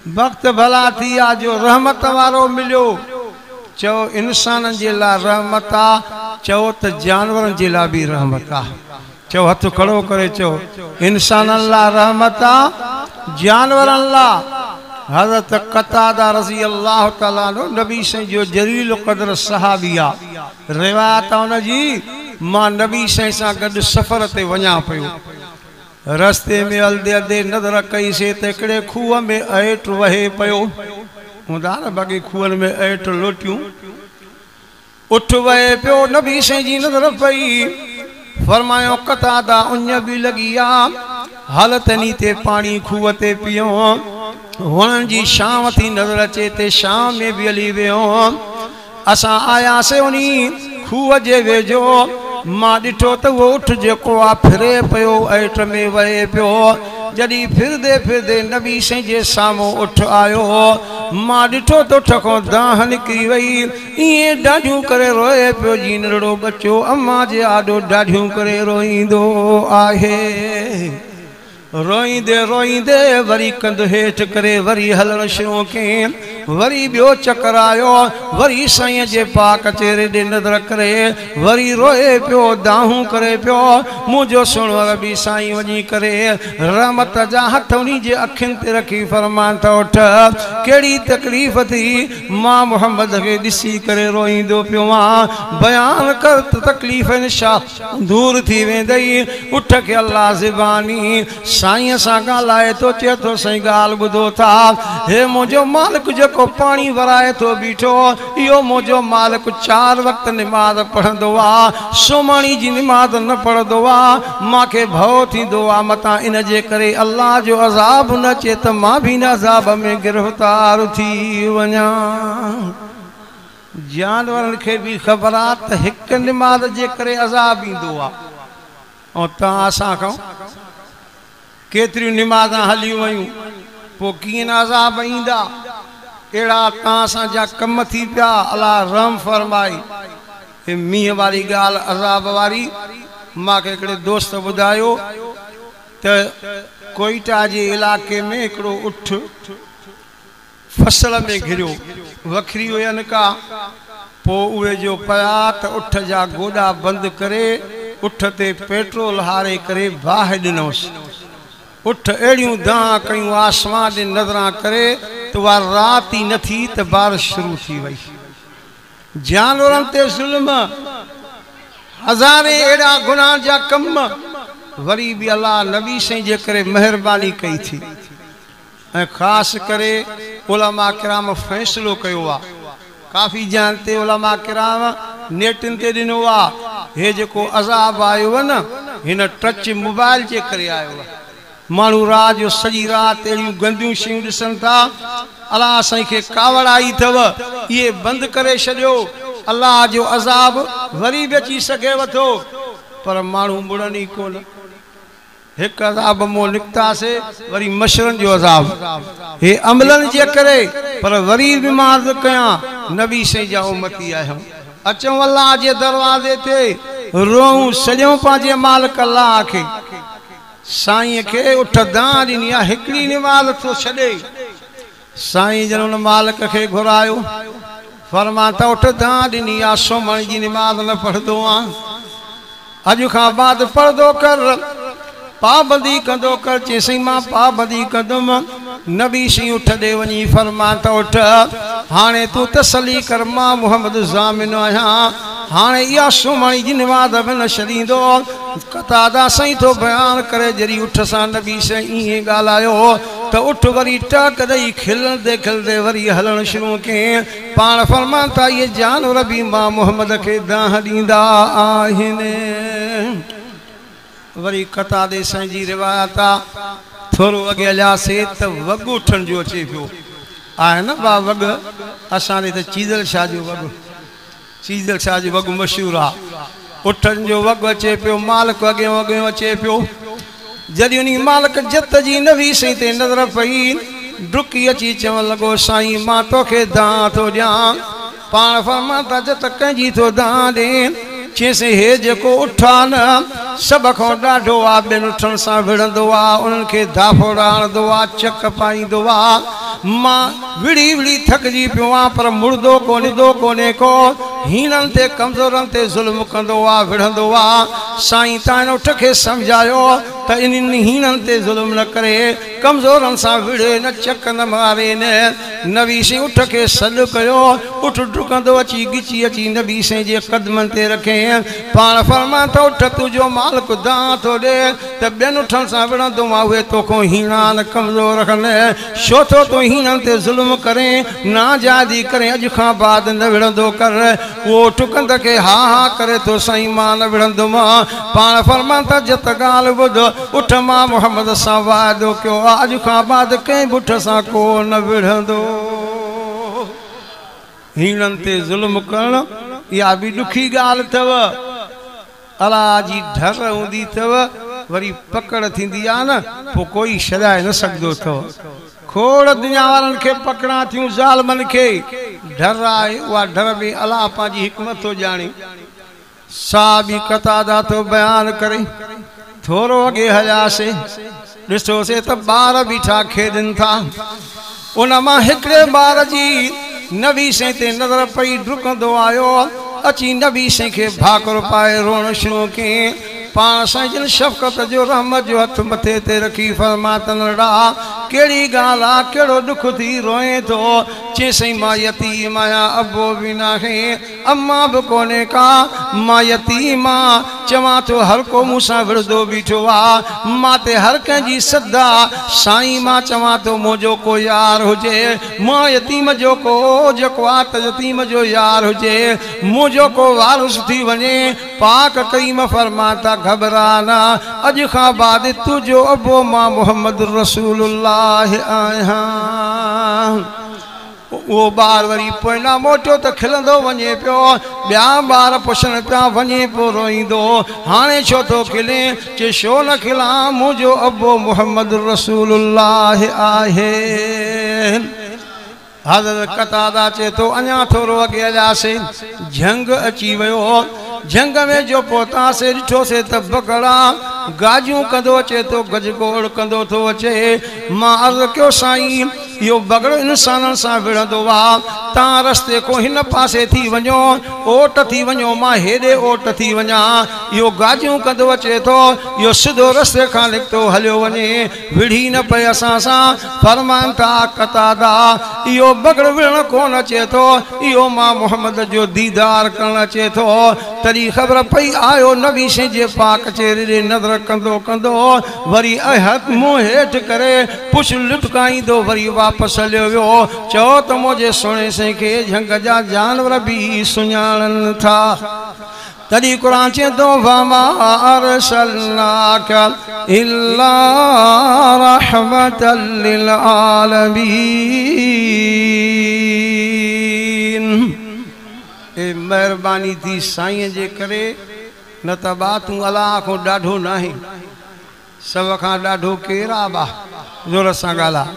वक्त भला थी आ जो रहमत वारो मिलो चो इंसान जे ला रहमत आ चो त जानवर जे ला भी रहमत आ चो हथ खड़ो करे चो इंसान ला रहमत आ जानवर ला। हज़रत कतादा रज़ी अल्लाह तआला अन्हु नबी से जो जलील क़द्र सहाबिया रिवायत उन जी मां नबी से सा गड सफर ते वञा पयो रस्ते में हलदे हलदे नज़र कई से ते हिकिड़े खूह में ऐट वहे पयो हूंदा न बाक़ी खूहनि में ऐट लोटियूं उठ वहे पियो नबी से जी नज़र पई फरमायो कतादा उञ भी लगी आ हल तनी ते पानी खूह ते पियो वणन जी शाम थी नज़र अचे ते शाम में भी हली वियो असां आयासीं उनी खूह जे वेझो मां ॾिठो त वो उठ जेको आ फिरे पियो ऐट में वहे पियो जॾहिं फिरदे फिरदे नबी साईं जे साम्हूं उठ आयो मां ॾिठो त उठ खां दाह निकिरी वई ईअं ॾाढियूं करे रोए पियो जी नंढड़ो बच्चो अम्मा जे आॾो ॾाढियूं करे रोईंदो आहे रोईंदे रोईंदे वरी कंध हेठि करे वरी हलण शुरू कयईं वरी ॿियो चक्कर आयो वरी साईं जे पाक चेहरे ॾे नज़र करे वरी रोए पियो दाहूं करे पियो मुंहिंजो सुणवर बि साईं वञी करे रहमत जा हथ उन्ही जे अखियुनि ते रखी फरमान त उठ कहिड़ी तकलीफ़ थी मां मोहम्मद खे ॾिसी करे रोईंदो पियो आहियां बयान कर त तकलीफ़ छा दूर थी वेंदई उठ के अल्लाह ज़बानी साईं सां ॻाल्हाए थो चए थो साईं ॻाल्हि ॿुधो था हे मुंहिंजो मालिक जेको पानी वराए थो बीठो इहो मुंहिंजो मालिक 4 वक्त निमाज़ पढ़ंदो आहे सुम्हणी जी निमाज़ न पढ़ंदो आहे मूंखे भउ थींदो आहे मतां इन जे करे अल्लाह जो अज़ाब न अचे त मां बि इन अज़ाब में गिरफ़्तार थी वञा। जानवरनि खे बि ख़बर आहे त हिकु निमाज़ जे करे अज़ाब ईंदो आहे ऐं तव्हां असां खां केतिरियूं निमाज़ां हलियूं वयूं पोइ कीअं न अज़ाब ईंदा अहिड़ा तव्हां असांजा कम थी पिया अलाह रहम फरमाई हे मींहं वारी ॻाल्हि अज़ाब वारी मूंखे हिकिड़े दोस्त ॿुधायो त कोयटा जे इलाइक़े में हिकिड़ो उठ फसल में घिरियो वखरी हुयनि का पोइ उहे जो पिया त उठ जा गोॾा बंदि करे उठ ते पेट्रोल हारे करे बाहि ॾिनोसि उठ अड़ियूं दां कयूं आसमान ॾे नज़रां करे त उहा राति ई न थी त बारिश शुरू थी वई जानवरनि ते ज़ुल्म हज़ारे अहिड़ा गुनाह जा कम वरी बि अल्लाह नबी साईं जे करे महिरबानी कई थी ऐं ख़ासि करे उलमा किराम फ़ैसिलो कयो आहे काफ़ी जान ते उलमा किराम नेटनि ते ॾिनो आहे हे जेको अज़ाब आयो आहे न हिन टच मोबाइल जे करे आयो आहे माण्हू रात जो सॼी राति अहिड़ियूं गंदियूं शयूं ॾिसनि था अलाह साईं खे कावड़ आई अथव इहे बंदि करे छॾियो अलाह जो अज़ाब वरी बि अची सघेव थो पर माण्हू मुड़नि ई कोन हिकु अज़ाब मां निकितासीं वरी मशरनि जो अज़ाब हे अमलनि जे करे पर वरी बि मां अर्ज़ु कयां नबी साईं जा उम्मती आहियूं अचूं अलाह जे दरवाज़े ते रोऊं सॼो पंहिंजे मालिक अलाह खे साईं खे उठ दां ॾिनी आहे हिकिड़ी निमाज़ थो छॾे साईं जन उन मालिक खे घुरायो फरमा त उठ दां ॾिनी आहे सुम्हण जी निमाज़ न पढ़ंदो आहियां अॼु खां बाद पढ़ंदो कर पाबंदी कंदो कर चईं मां पाबंदी कंदुमि नबी साईं उठ ॾे वञी फरमा त उठ हाणे तूं तसली कर मां मोहम्मद ज़ामिन आहियां हाणे इहा सुम्हण जी निमाज़ बि न छॾींदो कतादा साईं थो बयान करे जॾहिं उठ सां नबी साईं ईअं ॻाल्हायो त उठ वरी टक ॾेई खिलंदे खिलंदे वरी हलणु शुरू कयईं पाण फरमान था इहे जानवर बि मां मोहम्मद खे दाह ॾींदा आहिनि। वरी कतादे साईं जी रिवायत आहे थोरो अॻे हलियासीं त वॻु उठण जो अचे पियो आहे न बा वॻ असां ॾे त चीज़ल शाह जो वॻ चीज़ल शाह जो वॻ मशहूरु आहे उठनि जो वॻ अचे पियो मालिक अॻियों अॻियों अचे पियो जॾहिं उन मालिक जत जी नबी साईं ते नज़र पई डुकी अची चवणु लॻो साईं मां तोखे दां थो ॾियां पाण फरमा त जत कंहिंजी थो दां ॾे चईंसि हे जेको उठा न सभ खां ॾाढो आहे ॿियनि उठनि सां विढ़ंदो आहे उन्हनि खे धाफ़ो आणंदो आहे चक पाईंदो आहे मां विड़ी विड़ी थकजी पियो आहियां पर मुर्दो कोने को हीननि ते कमज़ोरनि ते ज़ुल्म कंदो आहे विढ़ंदो आहे। साईं तव्हां उठ खे सम्झायो त इन्हनि हीननि ते ज़ुल्म न करे कमज़ोरनि सां विड़े न चक न मारे न। नबी साईं उठ खे सॾु कयो उठ डुकंदो अची गिची अची नबी साईं जे क़दमनि ते रखे पाण फरमा त उठ तुंहिंजो मालिक दां थो ॾे त ॿियनि उठनि सां विढ़ंदो मां उहे तोखां हीना न कमज़ोर रखनि छो थो तूं हीननि ते ज़ुल्म करे नाजादी करे अॼु खां बाद न विढ़ंदो कर। उहो टुकंद खे हा हा करे थो साईं मां न विढ़ंदुमि। पाण फरमा त जत ॻाल्हि ॿुध उठ मां मोहम्मद सां वाइदो कयो आहे अॼु खां बाद कंहिं बि उठ सां को न विढ़ंदो। हीननि ते ज़ुल्म करणु इहा बि ॾुखी ॻाल्हि अथव। अला जी ढर हूंदी अथव वरी पकड़ थींदी आहे न पोइ कोई छॾाए न सघंदो अथव। खोड़ दुनिया वारनि खे पकड़ा थियूं ज़ालमनि खे डर आहे उहा डर बि अलाह पंहिंजी हिकमत थो ॼाणे। साहबी क़तादा तो बयान करे थोरो अॻे हलियासीं ॾिसोसीं त ॿार बीठा खेॾनि था। उन मां हिकिड़े ॿार जी नबी साईं ते नज़र पई डुकंदो आयो अची नबी साईं खे भाकुर पाए रोअण शुरू कयईं। पाण साईं जिन शफ़क़त जो रहमत जो हथ मथे ते रखी फरमा त नड़ा कहिड़ी ॻाल्हि आहे कहिड़ो दुख थी रोए थो। चई साईं मां यतीम आहियां अबो बि नाहे अम्मा बि कोन्हे का मां यतीम आहियां चवां थो हर को मूंसां विढ़ंदो बीठो आहे मां ते हर कंहिंजी सदा साईं मां चवां थो मुंहिंजो को यार हुजे मां यतीम जो को जेको आहे त यतीम जो यार हुजे मुंहिंजो को वारिस थी वञे। पाक करीम फरमाता घबराना अॼु खां बाद तुंहिंजो अबो मां मोहम्मद रसूलुल्लाह आहियां। वो ॿार वरी पोइना मोटियो त खिलंदो वञे पियो ॿिया ॿार पुछनि पिया वञे पियो रोईंदो हाणे छो थो खिले चए छो न खिलां मुंहिंजो अबो मोहम्मद रसूलुल्लाह आहे। हज़रत कतादा चए थो अञा थोरो अॻे हलियासीं जंग अची वियो। जंग में जो पहुतासीं ॾिठोसीं त बकरा गाजूं कंदो अचे थो गजगोड़ कंदो थो अचे। मां अर्ज़ु कयो साईं इहो बगड़ो इंसाननि सां विढ़ंदो आहे तव्हां रस्ते को हिन पासे थी वञो ओट थी वञो मां हेॾे ओट थी वञा इहो गाजूं कंदो अचे थो इहो सिधो रस्ते खां निकितो हलियो वञे विढ़ी न पए असां सां। फरमान था कतादा इहो बगड़ विढ़ण कोन अचे थो इहो मां मोहम्मद जो दीदार करणु अचे थो। तॾहिं ख़बर पई आयो नबी साईं जे पाक चेहरे ॾे नज़र कंदो कंदो वरी हथ मुंहुं हेठि करे पुछ लुटकाईंदो वरी वापसि हलियो वियो। चओ त मुंहिंजे सुहिणे साईं खे झंग जा जानवर बि सुञाणनि था। तॾहिं क़ुरान चए थो वमा अरसलनाका इल्ला रहमतल लिल आलमीन। ए महिरबानी थी साईं जे करे न त बातूं अलाह खां ॾाढो न आहे सभ खां ॾाढो केरु आहे बा ज़ोर सां ॻाल्हि।